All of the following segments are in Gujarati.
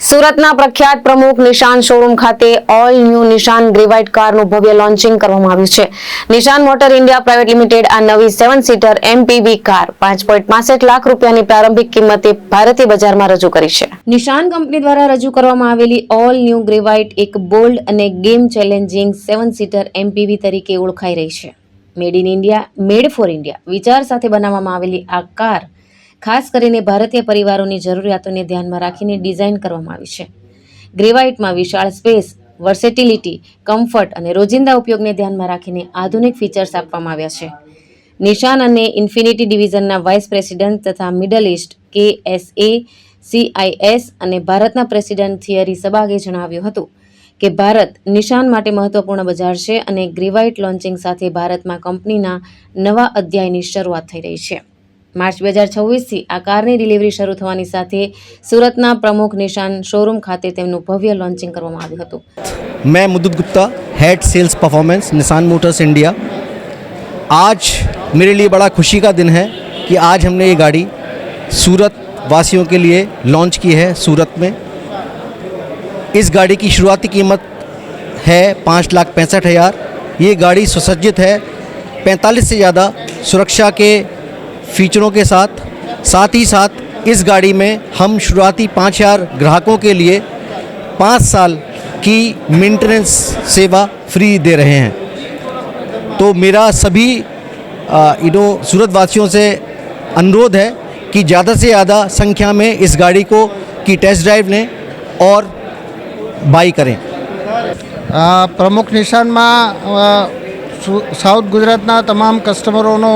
સુરતના પ્રખ્યાત પ્રમુખ નિશાન શોરૂમ ખાતે ઓલ ન્યૂ નિશાન ગ્રેવાઇટ કારનું ભવ્ય લોન્ચિંગ કરવામાં આવ્યું છે. નિશાન મોટર ઇન્ડિયા પ્રાઇવેટ લિમિટેડ આ નવી 7 સીટર MPV કાર 5.65 લાખ રૂપિયાની પ્રારંભિક કિંમતે ભારતીય બજારમાં રજૂ કરી છે. નિશાન કંપની દ્વારા રજૂ કરવામાં આવેલી ઓલ ન્યૂ ગ્રેવાઇટ એક બોલ્ડ અને ગેમ ચેલેન્જિંગ 7 સીટર MPV તરીકે ઓળખાઈ રહી છે. Made in India, made for India વિચાર સાથે બનાવવામાં આવેલી આ કાર ખાસ કરીને ભારતીય પરિવારોની જરૂરિયાતોને ધ્યાનમાં રાખીને ડિઝાઇન કરવામાં આવી છે. ગ્રેવાઇટમાં વિશાળ સ્પેસ, વર્સેટિલિટી, કમ્ફર્ટ અને રોજિંદા ઉપયોગને ધ્યાનમાં રાખીને આધુનિક ફીચર્સ આપવામાં આવ્યા છે. નિશાન અને ઇન્ફિનિટી ડિવિઝનના વાઇસ પ્રેસિડેન્ટ તથા મિડલ ઇસ્ટ KSA CIS અને ભારતના પ્રેસિડેન્ટ થિયરી સબાગે જણાવ્યું હતું કે ભારત નિશાન માટે મહત્વપૂર્ણ બજાર છે અને ગ્રેવાઇટ લોન્ચિંગ સાથે ભારતમાં કંપનીના નવા અધ્યાયની શરૂઆત થઈ રહી છે. માર્ચ 2026થી આ કારની ડિલિવરી શરૂ થવાની સાથે સુરતના પ્રમુખ નિશાન શોરૂમ ખાતે તેમનું ભવ્ય લોન્ચિંગ કરવામાં આવ્યું હતું. मैं मुदुद गुप्ता, हेड सेल्स परफॉर्मेंस निशान मोटर्स इंडिया. आज मेरे लिए बड़ा खुशी का दिन है कि आज हमने ये गाड़ी सूरत वासियों के लिए लॉन्च की है सूरत में. इस गाड़ी की शुरुआती कीमत है 5,65,000. ये गाड़ी सुसज्जित है 45 से ज़्यादा सुरक्षा के फीचरों के साथ ही साथ इस गाड़ी में हम शुरुआती 5,000 ग्राहकों के लिए 5 साल की मेंटेनेंस सेवा फ्री दे रहे हैं. तो मेरा सभी सूरत वासियों से अनुरोध है कि ज़्यादा से ज़्यादा संख्या में इस गाड़ी को की टेस्ट ड्राइव लें और बाई करें. પ્રમુખ નિશાનમાં સાઉથ ગુજરાતના તમામ કસ્ટમરોનું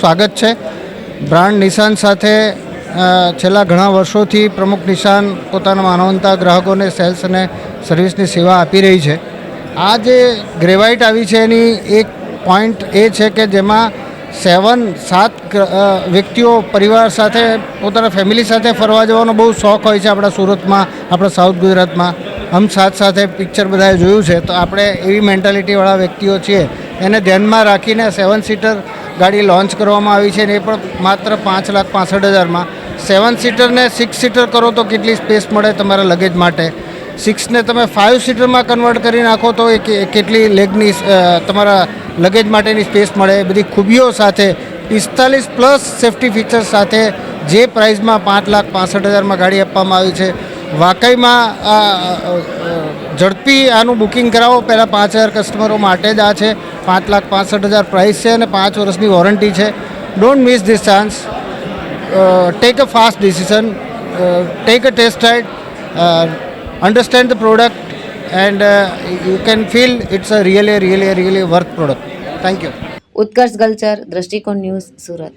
સ્વાગત છે. બ્રાન્ડ નિશાન સાથે છેલ્લા ઘણા વર્ષોથી પ્રમુખ નિશાન પોતાના માનવંતા ગ્રાહકોને સેલ્સ અને સર્વિસની સેવા આપી રહી છે. આ જે ગ્રેવાઇટ આવી છે એની એક પોઈન્ટ એ છે કે જેમાં 7 વ્યક્તિઓ પરિવાર સાથે પોતાના ફેમિલી સાથે ફરવા જવાનો બહુ શોખ હોય છે. આપણા સુરતમાં, આપણા સાઉથ ગુજરાતમાં હમ સાથે પિક્ચર બધાએ જોયું છે. તો આપણે એવી મેન્ટાલિટીવાળા વ્યક્તિઓ છીએ, એને ધ્યાનમાં રાખીને 7 સીટર ગાડી લોન્ચ કરવામાં આવી છે. અને એ પણ માત્ર 5,65,000માં. 7 સીટરને 6 સીટર કરો તો કેટલી સ્પેસ મળે તમારા લગેજ માટે. 6ને તમે 5 સીટરમાં કન્વર્ટ કરી નાખો તો એ કેટલી લેગની તમારા લગેજ માટેની સ્પેસ મળે. એ બધી ખૂબીઓ સાથે 45+ સેફ્ટી ફીચર્સ સાથે જે પ્રાઇઝમાં 5,65,000માં ગાડી આપવામાં આવી છે, વાકઈમાં ઝડપી આનું બુકિંગ કરાવો. પહેલાં 5,000 કસ્ટમરો માટે જ આ છે. 5,65,000 પ્રાઇસ છે અને 5 વર્ષની વોરંટી છે. Don't miss this chance. Take a fast decision, take a test ride, understand the product and you can feel it's a really worth product. Thank you. ઉત્કર્ષ ગલચર, દ્રષ્ટિકોણ ન્યૂઝ, સુરત.